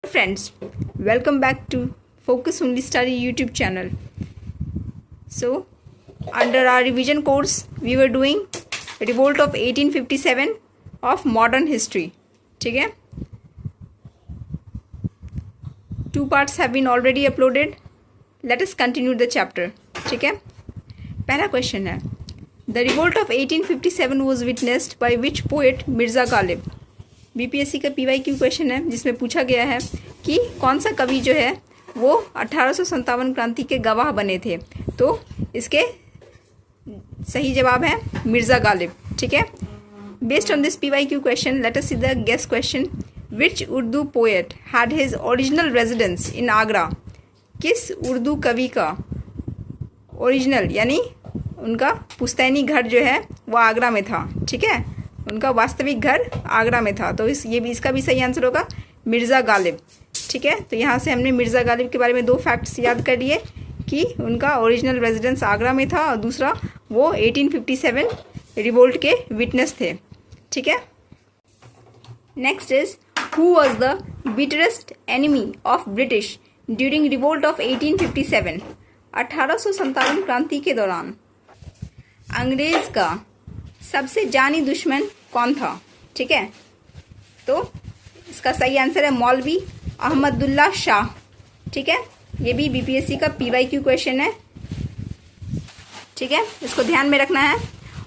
Friends, welcome back to Focus Only Study YouTube channel. So, under our revision course, we were doing Revolt of 1857 of modern history. ठीक है? 2 parts have been already uploaded. Let us continue the chapter. ठीक है? पहला question है, The revolt of 1857 was witnessed by which poet? Mirza Ghalib. BPSC का PYQ question है जिसमें पूछा गया है कि कौन सा कवि जो है वो 1857 क्रांति के गवाह बने थे. तो इसके सही जवाब है मिर्ज़ा गालिब. ठीक है. Based on this PYQ question let us see the guess question. Which Urdu poet had his original residence in Agra? किस उर्दू कवि का ओरिजिनल यानी उनका पुश्तैनी घर जो है वो आगरा में था. ठीक है. उनका वास्तविक घर आगरा में था. तो इसका भी सही आंसर होगा मिर्ज़ा गालिब. ठीक है. तो यहाँ से हमने मिर्ज़ा गालिब के बारे में 2 फैक्ट्स याद कर लिए कि उनका ओरिजिनल रेजिडेंस आगरा में था और दूसरा वो 1857 रिवोल्ट के विटनेस थे. ठीक है. Next is who was the bitterest enemy of British during revolt of 1857? 1857 क्रांति के दौरान अंग्रेज का सबसे जानी दुश्मन कौन था? ठीक है. तो इसका सही आंसर है मौलवी अहमदुल्ला शाह. ठीक है. ये भी बीपीएससी का पीवाईक्यू क्वेश्चन है. ठीक है. इसको ध्यान में रखना है.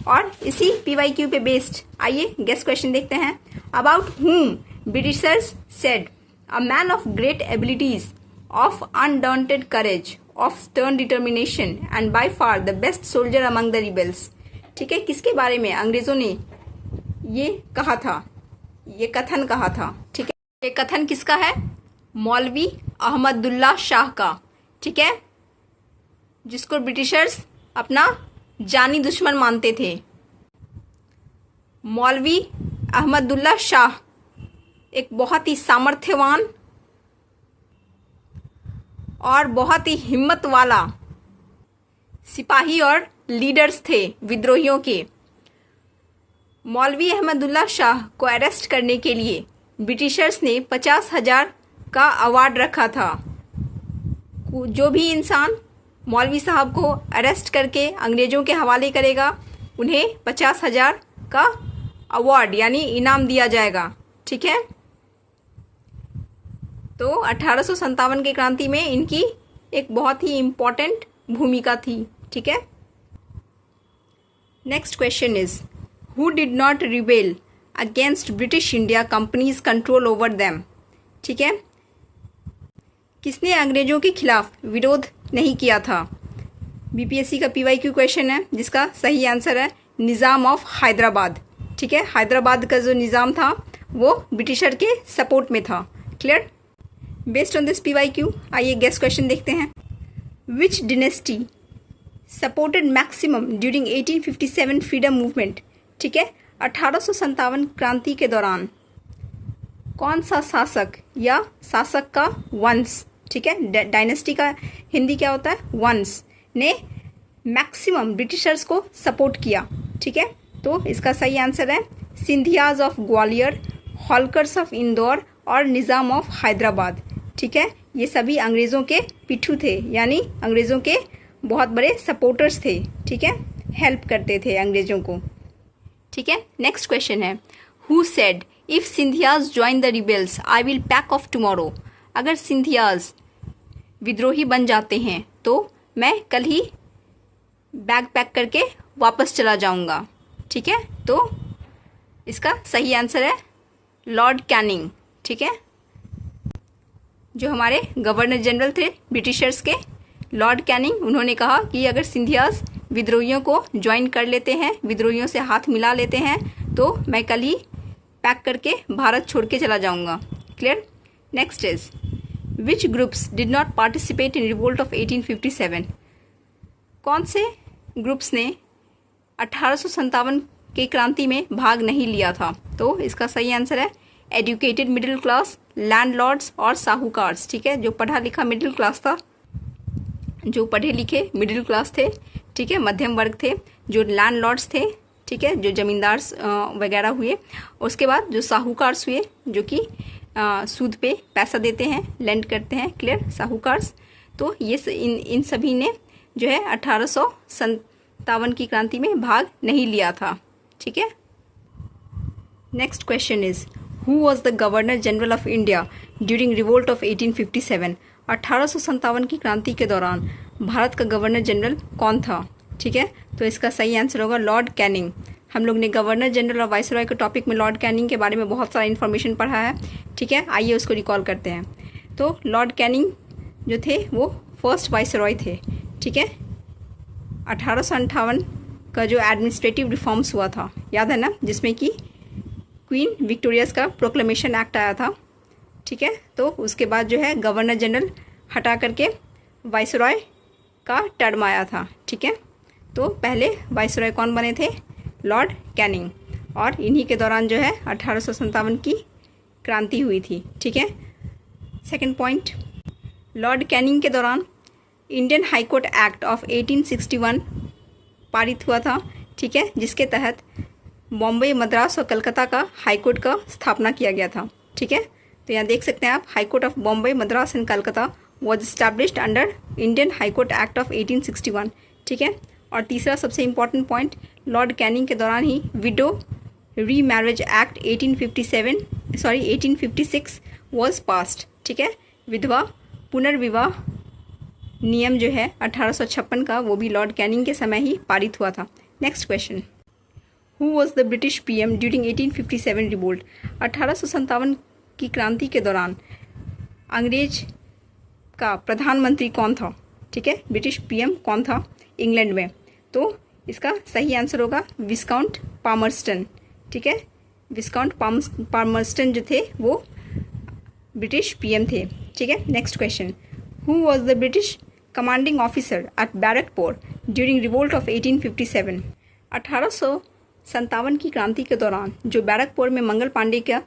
और इसी पीवाईक्यू पे बेस्ड आइए गेस क्वेश्चन देखते हैं. अबाउट हुम Britishers said a man of great abilities, of undaunted courage, of stern determination and by far the best soldier among the rebels. ठीक है. किसके बारे में अंग्रेजों ने ये कहा था, ये कथन कहा था? ठीक है. ये कथन किसका है? मौलवी अहमदुल्ला शाह का. ठीक है. जिसको ब्रिटिशर्स अपना जानी दुश्मन मानते थे. मौलवी अहमदुल्ला शाह एक बहुत ही सामर्थ्यवान और बहुत ही हिम्मत वाला सिपाही और लीडर्स थे विद्रोहियों के. मौलवी अहमदुल्ला शाह को अरेस्ट करने के लिए ब्रिटिशर्स ने 50,000 का अवार्ड रखा था. जो भी इंसान मौलवी साहब को अरेस्ट करके अंग्रेजों के हवाले करेगा उन्हें 50,000 का अवार्ड यानी इनाम दिया जाएगा. ठीक है. तो 1857 की क्रांति में इनकी एक बहुत ही इम्पोर्टेंट भूमिका थी. ठीक है. Next question is who did not rebel against British India companies control over them? ठीक है. किसने अंग्रेजों के खिलाफ विरोध नहीं किया था? बीपीएससी का पीवाईक्यू क्वेश्चन है जिसका सही आंसर है निज़ाम ऑफ हैदराबाद. ठीक है. हैदराबाद का जो निज़ाम था वो ब्रिटिशर के सपोर्ट में था. Clear. Based on this PYQ आइए गेस क्वेश्चन देखते हैं. Which dynasty supported maximum during 1857 freedom movement? ठीक है. 1857 क्रांति के दौरान कौन सा शासक या शासक का वंश, ठीक है, डायनेस्टी का हिंदी क्या होता है? वंश ने मैक्सिमम ब्रिटिशर्स को सपोर्ट किया. ठीक है. तो इसका सही आंसर है सिंधियाज ऑफ ग्वालियर, होलकर्स ऑफ इंदौर और निज़ाम ऑफ हैदराबाद. ठीक है. ये सभी अंग्रेज़ों के पिट्ठू थे यानी अंग्रेज़ों के बहुत बड़े सपोर्टर्स थे. ठीक है. हेल्प करते थे अंग्रेज़ों को. ठीक है. नेक्स्ट क्वेश्चन है who said if Scindias join the rebels I will pack of tomorrow? अगर सिंधियाज विद्रोही बन जाते हैं तो मैं कल ही बैग पैक करके वापस चला जाऊंगा. ठीक है. तो इसका सही आंसर है लॉर्ड कैनिंग. ठीक है. जो हमारे गवर्नर जनरल थे ब्रिटिशर्स के, लॉर्ड कैनिंग, उन्होंने कहा कि अगर सिंधियाज विद्रोहियों को ज्वाइन कर लेते हैं, विद्रोहियों से हाथ मिला लेते हैं तो मैं कल ही पैक करके भारत छोड़ के चला जाऊंगा. Clear. Next is which groups did not participate in revolt of 1857? कौन से ग्रुप्स ने 1857 की क्रांति में भाग नहीं लिया था? तो इसका सही आंसर है एजुकेटेड मिडिल क्लास, लैंडलॉर्ड्स और साहूकार्स. ठीक है. जो पढ़ा लिखा मिडिल क्लास था, जो पढ़े लिखे मिडिल क्लास थे, ठीक है, मध्यम वर्ग थे, जो लैंडलॉर्ड्स थे, ठीक है, जो जमींदार वगैरह हुए, उसके बाद जो साहूकार हुए जो कि सूद पे पैसा देते हैं, लेंड करते हैं, क्लियर, साहूकार। तो ये इन सभी ने जो है 1857 की क्रांति में भाग नहीं लिया था। ठीक है। Next question is who was the governor general of India during revolt of 1857। 1857 की क्रांति के दौरान भारत का गवर्नर जनरल कौन था? ठीक है, तो इसका सही आंसर होगा लॉर्ड कैनिंग। हम लोग ने गवर्नर जनरल और वाइसरॉय के टॉपिक में लॉर्ड कैनिंग के बारे में बहुत सारा इन्फॉर्मेशन पढ़ा है। ठीक है, आइए उसको रिकॉल करते हैं। तो लॉर्ड कैनिंग जो थे वो फर्स्ट वाइसरॉय थे। ठीक है, 1858 का जो एडमिनिस्ट्रेटिव रिफॉर्म्स हुआ था, याद है ना, जिसमें कि क्वीन विक्टोरियास का प्रोक्लेमेशन एक्ट आया था। ठीक है, तो उसके बाद जो है गवर्नर जनरल हटा करके वाइसरॉय का टर्म आया था। ठीक है, तो पहले वाइसरॉय कौन बने थे? Lord Canning. और इन्हीं के दौरान जो है 1857 की क्रांति हुई थी। ठीक है। सेकंड पॉइंट, लॉर्ड कैनिंग के दौरान Indian high court act of 1861 पारित हुआ था। ठीक है, जिसके तहत बॉम्बे, मद्रास और कलकत्ता का हाई कोर्ट का स्थापना किया गया था। ठीक है, तो यहाँ देख सकते हैं आप, high court of Bombay, Madras and Calcutta was established under Indian high court act of 1861। ठीक है, और तीसरा सबसे इम्पॉर्टेंट पॉइंट, लॉर्ड कैनिंग के दौरान ही विडो री मैरिज एक्ट 1856 वॉज पास्ड। ठीक है, विधवा पुनर्विवाह नियम जो है 1856 का, वो भी लॉर्ड कैनिंग के समय ही पारित हुआ था। Next question, who was the British PM during 1857 revolt. 1857 की क्रांति के दौरान अंग्रेज का प्रधानमंत्री कौन था? ठीक है, ब्रिटिश पीएम कौन था इंग्लैंड में? तो इसका सही आंसर होगा विस्काउंट पामर्स्टन। ठीक है, विस्काउंट पामर्स्टन जो थे वो ब्रिटिश पीएम थे। ठीक है। Next question, who was the British commanding officer eight Barrackpore during revolt of 1857। 1857 की क्रांति के दौरान जो बैरकपुर में मंगल पांडे का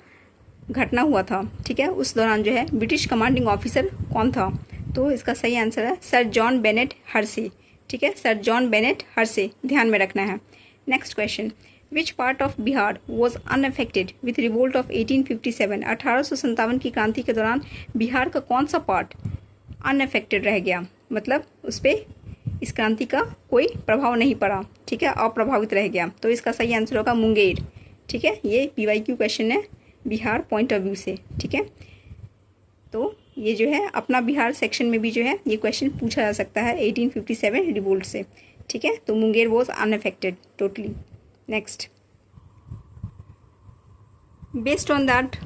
घटना हुआ था, ठीक है, उस दौरान जो है ब्रिटिश कमांडिंग ऑफिसर कौन था? तो इसका सही आंसर है सर जॉन बेनेट हर्से। ठीक है, सर जॉन बेनेट हर्से, ध्यान में रखना है। Next question, which part of Bihar was unaffected with revolt of 1857। 1857 की क्रांति के दौरान बिहार का कौन सा पार्ट अनअफेक्टेड रह गया, मतलब उस पर इस क्रांति का कोई प्रभाव नहीं पड़ा। ठीक है, अप्रभावित रह गया। तो इसका सही आंसर होगा मुंगेर। ठीक है, ये PYQ क्वेश्चन है बिहार पॉइंट ऑफ व्यू से। ठीक है, तो ये जो है अपना बिहार सेक्शन में भी जो है ये क्वेश्चन पूछा जा सकता है 1857 रिवोल्ट से। ठीक है, तो Munger was unaffected totally. Next, based on that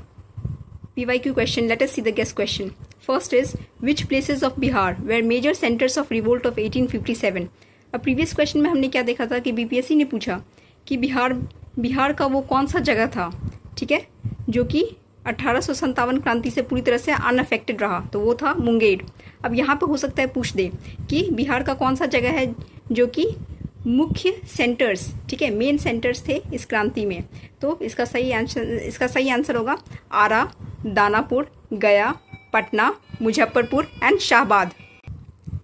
PYQ question, let us see the guest question. First is, which places of Bihar were major centers of revolt of 1857? अब प्रीवियस क्वेश्चन में हमने क्या देखा था कि BPSC ने पूछा कि बिहार का वो कौन सा जगह था, ठीक है, जो कि 1857 क्रांति से पूरी तरह से अनअफेक्टेड रहा, तो वो था मुंगेर। अब यहाँ पे हो सकता है पूछ दे कि बिहार का कौन सा जगह है जो कि मुख्य सेंटर्स, ठीक है, मेन सेंटर्स थे इस क्रांति में। तो इसका सही आंसर होगा Arrah, Danapur, Gaya, Patna, Muzaffarpur and Shahabad.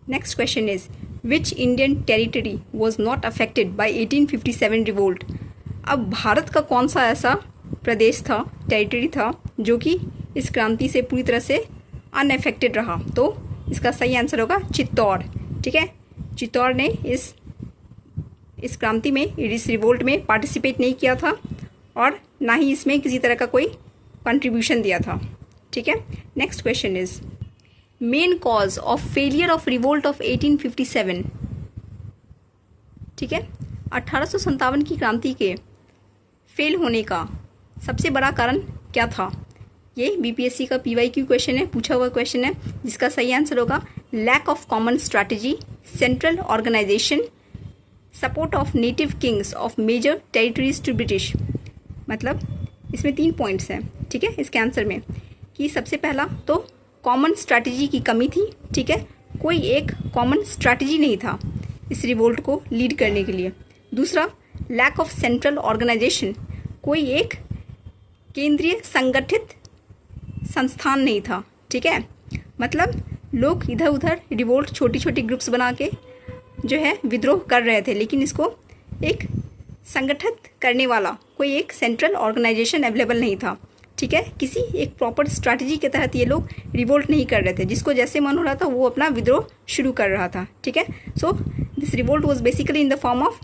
Next question is, which Indian territory was not affected by 1857 revolt. अब भारत का कौन सा ऐसा प्रदेश था, टेरिटरी था, जो कि इस क्रांति से पूरी तरह से अनअफेक्टेड रहा? तो इसका सही आंसर होगा चित्तौड़। ठीक है, चित्तौड़ ने इस क्रांति में, इस रिवोल्ट में पार्टिसिपेट नहीं किया था और ना ही इसमें किसी तरह का कोई कंट्रीब्यूशन दिया था। ठीक है। Next question is, main cause of failure of revolt of 1857। ठीक है, 1857 की क्रांति के फेल होने का सबसे बड़ा कारण क्या था? ये BPSC का PYQ क्वेश्चन है, पूछा हुआ क्वेश्चन है, जिसका सही आंसर होगा lack of common strategy, central organisation, support of native kings of major territories to British. मतलब इसमें 3 पॉइंट्स हैं, ठीक है, इसके आंसर में, कि सबसे पहला तो कॉमन स्ट्रैटेजी की कमी थी। ठीक है, कोई एक कॉमन स्ट्रैटेजी नहीं था इस रिवोल्ट को लीड करने के लिए। दूसरा, लैक ऑफ सेंट्रल ऑर्गेनाइजेशन, कोई एक केंद्रीय संगठित संस्थान नहीं था। ठीक है, मतलब लोग इधर उधर रिवोल्ट छोटी छोटी ग्रुप्स बना के जो है विद्रोह कर रहे थे, लेकिन इसको एक संगठित करने वाला कोई एक सेंट्रल ऑर्गेनाइजेशन अवेलेबल नहीं था। ठीक है, किसी एक प्रॉपर स्ट्रैटेजी के तहत ये लोग रिवोल्ट नहीं कर रहे थे, जिसको जैसे मन हो रहा था वो अपना विद्रोह शुरू कर रहा था। ठीक है, so this revolt was basically in the form of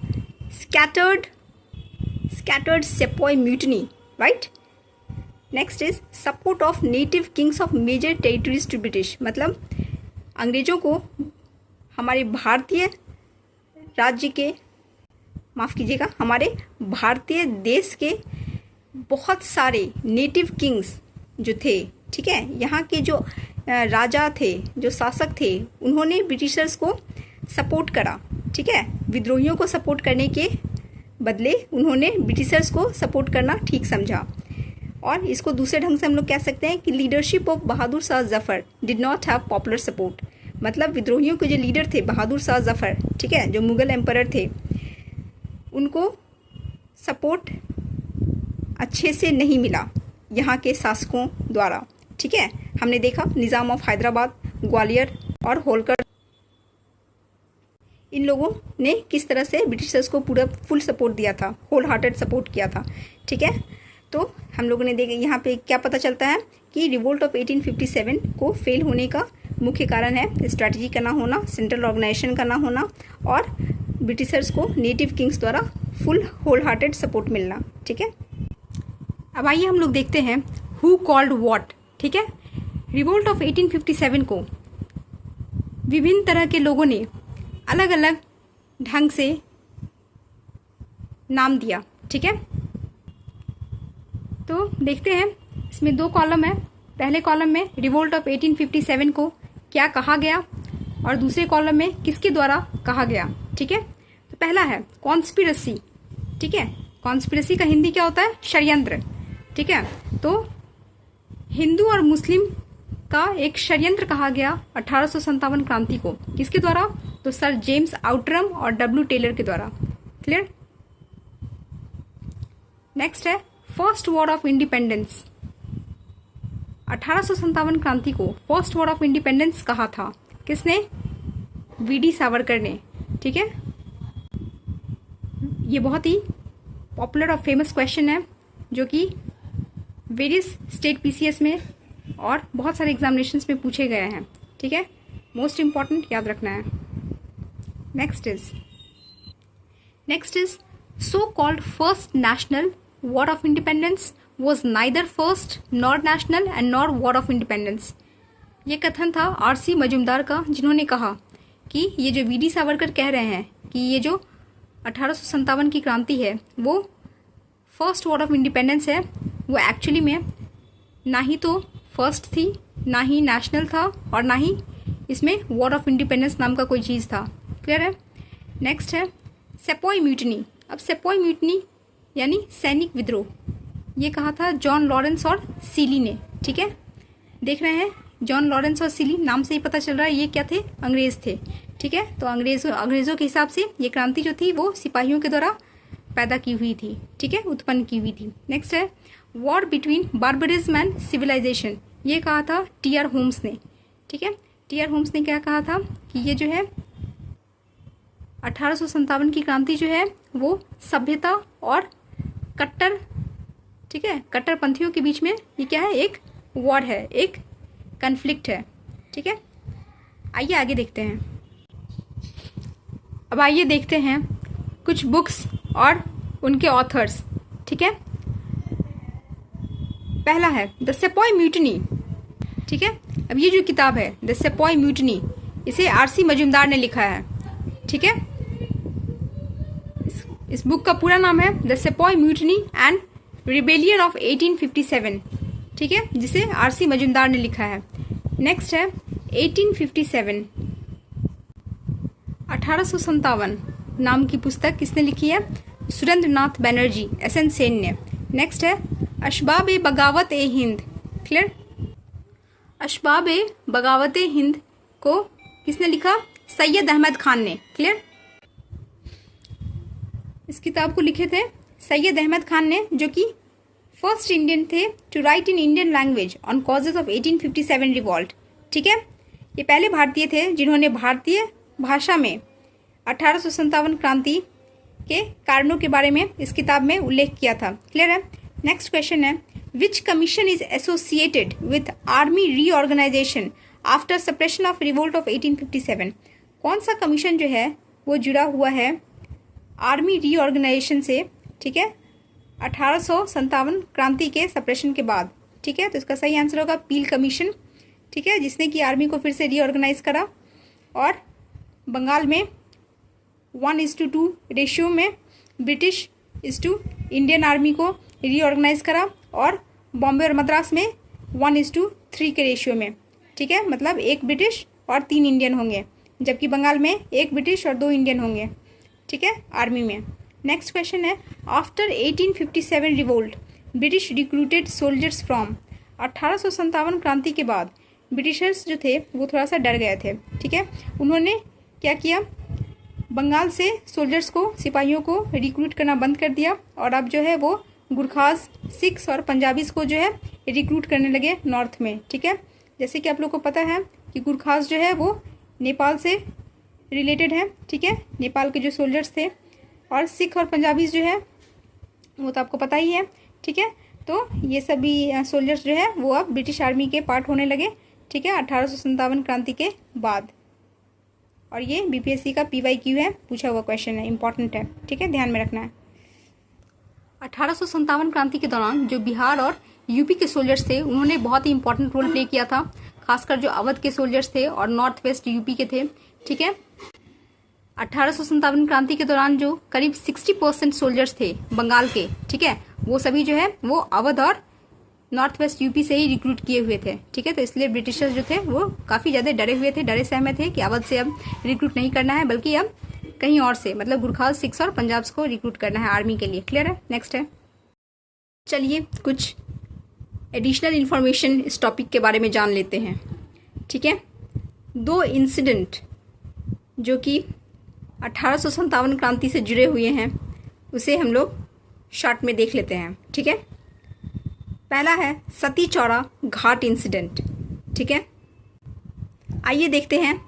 scattered sepoy mutiny, right? Next is support of native kings of major territories to British। मतलब अंग्रेजों को हमारे भारतीय राज्य के, माफ़ कीजिएगा, हमारे भारतीय देश के बहुत सारे नेटिव किंग्स जो थे, ठीक है, यहाँ के जो राजा थे, जो शासक थे, उन्होंने ब्रिटिशर्स को सपोर्ट करा। ठीक है, विद्रोहियों को सपोर्ट करने के बदले उन्होंने ब्रिटिशर्स को सपोर्ट करना ठीक समझा। और इसको दूसरे ढंग से हम लोग कह सकते हैं कि leadership of Bahadur Shah Zafar did not have popular support. मतलब विद्रोहियों के जो लीडर थे बहादुर शाह जफ़र, ठीक है, जो मुग़ल एम्परर थे, उनको सपोर्ट अच्छे से नहीं मिला यहाँ के शासकों द्वारा। ठीक है, हमने देखा निज़ाम ऑफ हैदराबाद, ग्वालियर और होलकर, इन लोगों ने किस तरह से ब्रिटिशर्स को पूरा फुल सपोर्ट दिया था, होल हार्टेड सपोर्ट किया था। ठीक है, तो हम लोगों ने देखा यहाँ पे क्या पता चलता है कि रिवोल्ट ऑफ 1857 को फेल होने का मुख्य कारण है स्ट्रैटेजी का ना होना, सेंट्रल ऑर्गेनाइजेशन का ना होना और ब्रिटिशर्स को नेटिव किंग्स द्वारा फुल होल हार्टेड सपोर्ट मिलना। ठीक है, अब आइए हम लोग देखते हैं हु कॉल्ड व्हाट। ठीक है, रिवोल्ट ऑफ 1857 को विभिन्न तरह के लोगों ने अलग अलग ढंग से नाम दिया। ठीक है, तो देखते हैं, इसमें 2 कॉलम है। पहले कॉलम में रिवोल्ट ऑफ 1857 को क्या कहा गया और दूसरे कॉलम में किसके द्वारा कहा गया। ठीक है, तो पहला है कॉन्स्पिरसी। ठीक है, कॉन्स्पिरसी का हिंदी क्या होता है? षड्यंत्र। ठीक है, तो हिंदू और मुस्लिम का एक षड्यंत्र कहा गया 1857 क्रांति को, किसके द्वारा? तो सर जेम्स आउटरम और डब्ल्यू टेलर के द्वारा। क्लियर? नेक्स्ट है फर्स्ट वॉर ऑफ इंडिपेंडेंस। 1857 क्रांति को फर्स्ट वॉर ऑफ इंडिपेंडेंस कहा था, किसने? वीडी सावरकर ने। ठीक है, ये बहुत ही पॉपुलर और फेमस क्वेश्चन है जो कि वेरियस स्टेट पीसीएस में और बहुत सारे एग्जामिनेशंस में पूछे गए हैं। ठीक है, मोस्ट इंपॉर्टेंट याद रखना है। Next is so called first national war of independence was neither first nor national and nor war of independence. ये कथन था आरसी मजूमदार का, जिन्होंने कहा कि ये जो वीडी सावरकर कह रहे हैं कि ये जो 1857 की क्रांति है वो फर्स्ट वॉर ऑफ इंडिपेंडेंस है, वो एक्चुअली में ना ही तो फर्स्ट थी, ना ही नेशनल था और ना ही इसमें वॉर ऑफ इंडिपेंडेंस नाम का कोई चीज़ था। क्लियर है? नेक्स्ट है सेपॉय म्यूटनी। अब सेपॉय म्यूटनी यानी सैनिक विद्रोह, ये कहा था जॉन लॉरेंस और सीली ने। ठीक है, देख रहे हैं जॉन लॉरेंस और सीली, नाम से ही पता चल रहा है ये क्या थे? अंग्रेज थे। ठीक है, तो अंग्रेजों के हिसाब से ये क्रांति जो थी वो सिपाहियों के द्वारा पैदा की हुई थी। ठीक है, उत्पन्न की हुई थी। नेक्स्ट है war between barbarism and civilisation, ये कहा था टी.आर. होम्स ने। ठीक है, टी.आर. होम्स ने क्या कहा था कि ये जो है 1857 की क्रांति जो है वो सभ्यता और कट्टर, ठीक है, कट्टरपंथियों के बीच में ये क्या है? एक वॉर है, एक कन्फ्लिक्ट है। ठीक है, आइए आगे देखते हैं। अब आइए देखते हैं कुछ बुक्स और उनके ऑथर्स। ठीक है, पहला है द सेपॉय म्यूटनी। ठीक है, अब ये जो किताब है द सेपॉय म्यूटनी, इसे आरसी मजूमदार ने लिखा है। ठीक है, इस बुक का पूरा नाम है the sepoy mutiny and rebellion of 1857। ठीक है, जिसे आरसी मजूमदार ने लिखा है। नेक्स्ट है 1857, 1857 नाम की पुस्तक किसने लिखी है? सुरेंद्रनाथ बैनर्जी, एस.एन. सेन ने। नेक्स्ट है अशबाब ए बगावत ए हिंद। क्लियर? अशबाब ए बगावत ए हिंद को किसने लिखा? सैयद अहमद खान ने। क्लियर? इस किताब को लिखे थे सैयद अहमद खान ने, जो कि फर्स्ट इंडियन थे to write in Indian language on causes of 1857 revolt. ठीक है, ये पहले भारतीय थे जिन्होंने भारतीय भाषा में 1857 क्रांति के कारणों के बारे में इस किताब में उल्लेख किया था। क्लियर है? नेक्स्ट क्वेश्चन है which commission is associated with army reorganization after suppression of revolt of 1857? कौन सा कमीशन जो है वो जुड़ा हुआ है आर्मी रीऑर्गेनाइजेशन से, ठीक है, 1857 क्रांति के सप्रेशन के बाद, ठीक है। तो इसका सही आंसर होगा पील कमीशन, ठीक है, जिसने कि आर्मी को फिर से रीऑर्गेनाइज करा और बंगाल में 1:2 रेशियो में ब्रिटिश टू इंडियन आर्मी को रीऑर्गेनाइज करा और बॉम्बे और मद्रास में 1:3 के रेशियो में, ठीक है, मतलब 1 ब्रिटिश और 3 इंडियन होंगे, जबकि बंगाल में 1 ब्रिटिश और 2 इंडियन होंगे, ठीक है, आर्मी में। नेक्स्ट क्वेश्चन है, after 1857 revolt British recruited soldiers from? 1857 क्रांति के बाद ब्रिटिशर्स जो थे वो थोड़ा सा डर गए थे, ठीक है। उन्होंने क्या किया, बंगाल से सोल्जर्स को, सिपाहियों को रिक्रूट करना बंद कर दिया और अब जो है वो गुरखास, सिख्स और पंजाबीज को जो है रिक्रूट करने लगे नॉर्थ में, ठीक है। जैसे कि आप लोग को पता है कि गुरखास जो है वो नेपाल से रिलेटेड है, ठीक है, नेपाल के जो सोल्जर्स थे, और सिख और पंजाबीज जो है वो तो आपको पता ही है, ठीक है। तो ये सभी सोल्जर्स जो है वो अब ब्रिटिश आर्मी के पार्ट होने लगे, ठीक है, 1857 क्रांति के बाद। और ये बीपीएससी का PYQ है, पूछा हुआ क्वेश्चन है, इंपॉर्टेंट है, ठीक है, ध्यान में रखना है। 1857 क्रांति के दौरान जो बिहार और यूपी के सोल्जर्स थे उन्होंने बहुत ही इंपॉर्टेंट रोल प्ले किया था, खासकर जो अवध के सोल्जर्स थे और नॉर्थ वेस्ट यूपी के थे, ठीक है। 1857 क्रांति के दौरान जो करीब 60% सोल्जर्स थे बंगाल के, ठीक है, वो सभी जो है वो अवध और नॉर्थ वेस्ट यूपी से ही रिक्रूट किए हुए थे, ठीक है। तो इसलिए ब्रिटिशर्स जो थे वो काफ़ी ज़्यादा डरे हुए थे, डरे सहमे थे कि अवध से अब रिक्रूट नहीं करना है, बल्कि अब कहीं और से, मतलब गुरखाल, सिख्स और पंजाब्स को रिक्रूट करना है आर्मी के लिए। क्लियर है? नेक्स्ट है, चलिए कुछ एडिशनल इन्फॉर्मेशन इस टॉपिक के बारे में जान लेते हैं, ठीक है। 2 इंसिडेंट जो कि 1857 क्रांति से जुड़े हुए हैं उसे हम लोग शॉर्ट में देख लेते हैं, ठीक है। पहला है सती चौरा घाट इंसिडेंट, ठीक है। आइए देखते हैं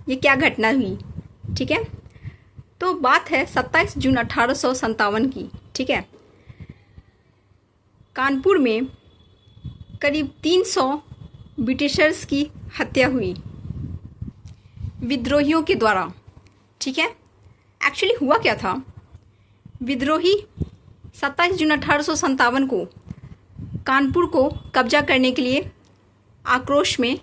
ये क्या घटना हुई, ठीक है। तो बात है 27 जून 1857 की, ठीक है। कानपुर में करीब 300 ब्रिटिशर्स की हत्या हुई विद्रोहियों के द्वारा, ठीक है। एक्चुअली हुआ क्या था, विद्रोही 27 जून 1857 को कानपुर को कब्जा करने के लिए आक्रोश में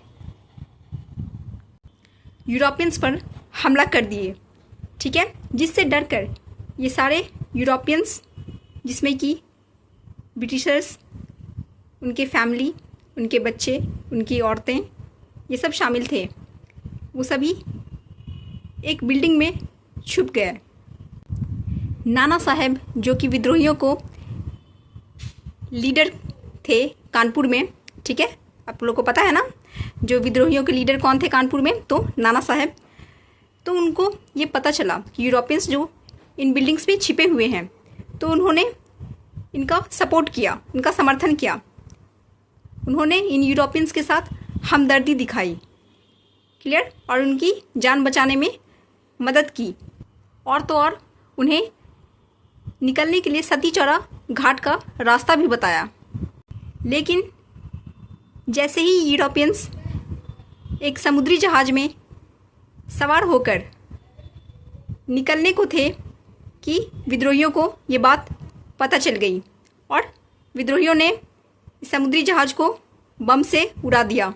यूरोपियंस पर हमला कर दिए, ठीक है, जिससे डरकर ये सारे यूरोपियंस, जिसमें कि ब्रिटिशर्स, उनके फैमिली, उनके बच्चे, उनकी औरतें, ये सब शामिल थे, वो सभी एक बिल्डिंग में छुप गए। नाना साहब जो कि विद्रोहियों को लीडर थे कानपुर में, ठीक है, आप लोगों को पता है ना जो विद्रोहियों के लीडर कौन थे कानपुर में, तो नाना साहब। तो उनको ये पता चला कि यूरोपियंस जो इन बिल्डिंग्स में छिपे हुए हैं, तो उन्होंने इनका सपोर्ट किया, इनका समर्थन किया, उन्होंने इन यूरोपियंस के साथ हमदर्दी दिखाई, क्लियर, और उनकी जान बचाने में मदद की, और तो और उन्हें निकलने के लिए सती चौरा घाट का रास्ता भी बताया। लेकिन जैसे ही यूरोपियंस एक समुद्री जहाज़ में सवार होकर निकलने को थे कि विद्रोहियों को ये बात पता चल गई और विद्रोहियों ने समुद्री जहाज़ को बम से उड़ा दिया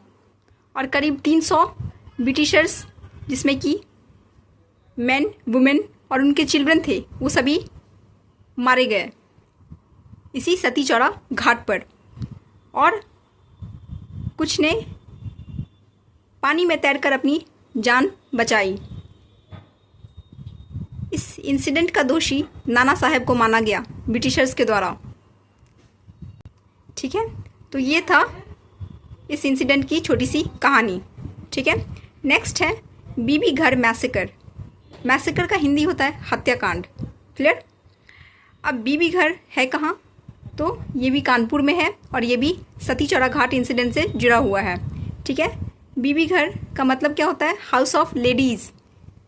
और करीब 300 ब्रिटिशर्स, जिसमें कि मैन, वुमेन और उनके चिल्ड्रन थे, वो सभी मारे गए इसी सती चौरा घाट पर, और कुछ ने पानी में तैरकर अपनी जान बचाई। इस इंसिडेंट का दोषी नाना साहब को माना गया ब्रिटिशर्स के द्वारा, ठीक है। तो ये था इस इंसिडेंट की छोटी सी कहानी, ठीक है। नेक्स्ट है बीबी घर मैसेकर। मैसेकर का हिंदी होता है हत्याकांड, क्लियर। अब बीबी घर है कहाँ, तो ये भी कानपुर में है और ये भी सती चौरा घाट इंसिडेंट से जुड़ा हुआ है, ठीक है। बीबी घर का मतलब क्या होता है, हाउस ऑफ लेडीज़,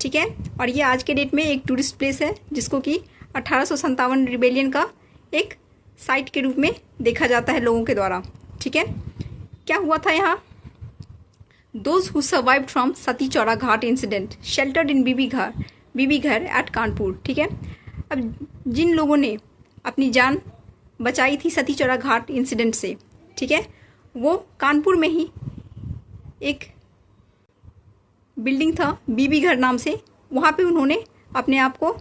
ठीक है। और ये आज के डेट में एक टूरिस्ट प्लेस है जिसको कि 1857 रिबेलियन का एक साइट के रूप में देखा जाता है लोगों के द्वारा। ठीक है, क्या हुआ था यहाँ, those who survived from Sati Chaura Ghat incident sheltered in Bibi Ghar at Kanpur. ठीक है, अब जिन लोगों ने अपनी जान बचाई थी सती चौरा घाट इंसिडेंट से, ठीक है, वो कानपुर में ही एक बिल्डिंग था बीबी घर नाम से, वहाँ पे उन्होंने अपने आप को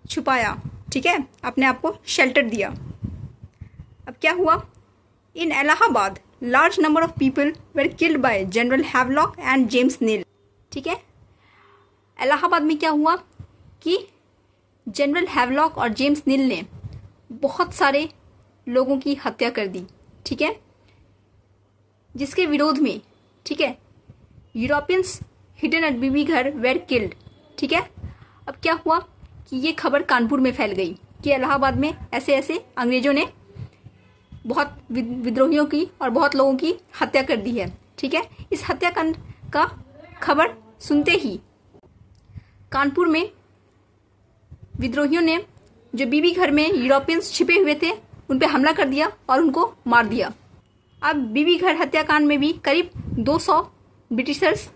छुपाया। ठीक है, अपने आप को शेल्टर दिया। अब क्या हुआ, in Allahabad large number of people were killed by general Havelock and James Neill. ठीक है, इलाहाबाद में क्या हुआ कि जनरल हैवलॉक और जेम्स नील ने बहुत सारे लोगों की हत्या कर दी। ठीक है, जिसके विरोध में, ठीक है, यूरोपियंस हिडन एट बीबी घर वेर किल्ड। ठीक है, अब क्या हुआ कि ये खबर कानपुर में फैल गई कि इलाहाबाद में ऐसे ऐसे अंग्रेजों ने बहुत विद्रोहियों की और बहुत लोगों की हत्या कर दी है। ठीक है, इस हत्याकांड का खबर सुनते ही कानपुर में विद्रोहियों ने जो बीबी घर में यूरोपियंस छिपे हुए थे उन पे हमला कर दिया और उनको मार दिया। अब बीबी घर हत्याकांड में भी करीब 200 ब्रिटिशर्स,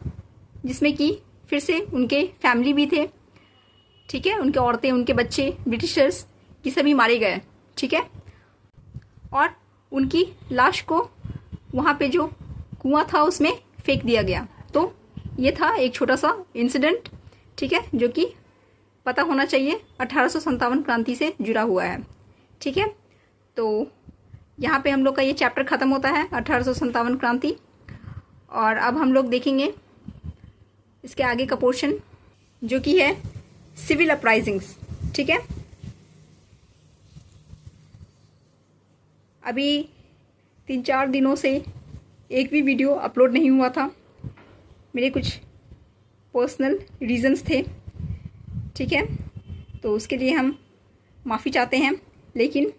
जिसमें कि फिर से उनके फैमिली भी थे, ठीक है, उनके औरतें, उनके बच्चे, ब्रिटिशर्स ये सभी मारे गए। ठीक है, और उनकी लाश को वहाँ पे जो कुआं था उसमें फेंक दिया गया। तो ये था एक छोटा सा इंसिडेंट, ठीक है, जो कि पता होना चाहिए, 1857 क्रांति से जुड़ा हुआ है। ठीक है, तो यहाँ पे हम लोग का ये चैप्टर ख़त्म होता है 1857 क्रांति, और अब हम लोग देखेंगे इसके आगे का पोर्शन जो कि है सिविल अपराइजिंग्स। ठीक है, अभी 3-4 दिनों से एक भी वीडियो अपलोड नहीं हुआ था, मेरे कुछ पर्सनल रीजंस थे। ठीक है, तो उसके लिए हम माफ़ी चाहते हैं, लेकिन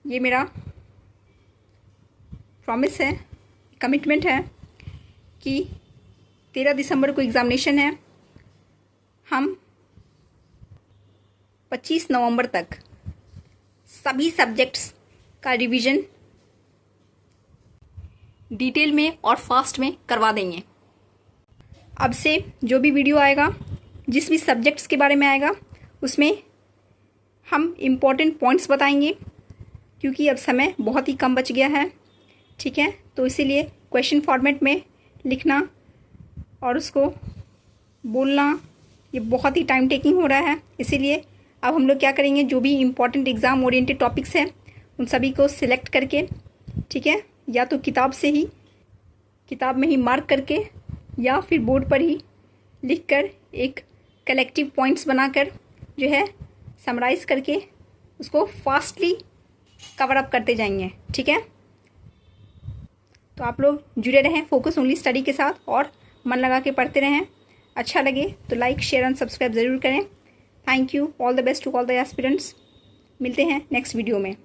ये मेरा प्रॉमिस है, कमिटमेंट है कि 13 दिसंबर को एग्ज़ामिनेशन है। हम 25 नवंबर तक सभी सब्जेक्ट्स का रिवीजन डिटेल में और फास्ट में करवा देंगे। अब से जो भी वीडियो आएगा, जिस भी सब्जेक्ट्स के बारे में आएगा, उसमें हम इम्पोर्टेंट पॉइंट्स बताएंगे, क्योंकि अब समय बहुत ही कम बच गया है। ठीक है, तो इसीलिए क्वेश्चन फॉर्मेट में लिखना और उसको बोलना ये बहुत ही टाइम टेकिंग हो रहा है। इसीलिए अब हम लोग क्या करेंगे, जो भी इम्पोर्टेंट एग्ज़ाम ओरिएंटेड टॉपिक्स हैं उन सभी को सिलेक्ट करके, ठीक है, या तो किताब में ही मार्क करके या फिर बोर्ड पर ही लिखकर एक कलेक्टिव पॉइंट्स बनाकर जो है समराइज़ करके उसको फास्टली कवर अप करते जाएंगे। ठीक है, तो आप लोग जुड़े रहें फोकस ओनली स्टडी के साथ और मन लगा के पढ़ते रहें। अच्छा लगे तो लाइक, शेयर एंड सब्सक्राइब ज़रूर करें। Thank you, all the best to all the aspirants. मिलते हैं नेक्स्ट वीडियो में।